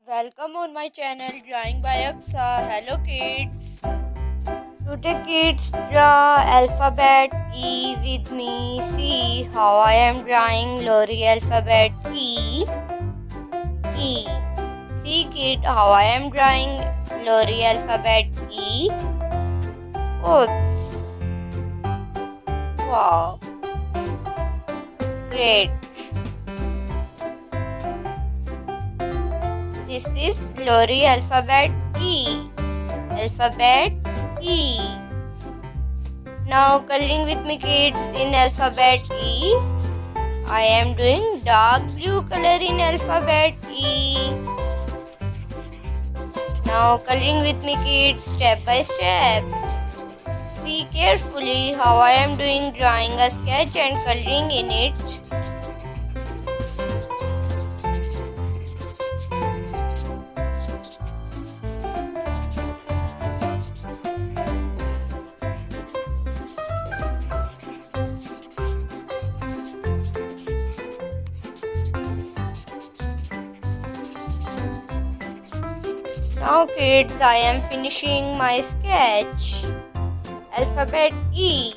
Welcome on my channel Drawing by Aqsa. Hello kids. Today kids draw alphabet E with me. See how I am drawing lorry alphabet E. E. See kid how I am drawing lorry alphabet E. Oops. Wow. Great. This is lorry alphabet E. Alphabet E. Now coloring with me kids in alphabet E. I am doing dark blue color in alphabet E. Now coloring with me kids step by step. See carefully how I am doing, drawing a sketch and coloring in it. Now kids, I am finishing my sketch. Alphabet E.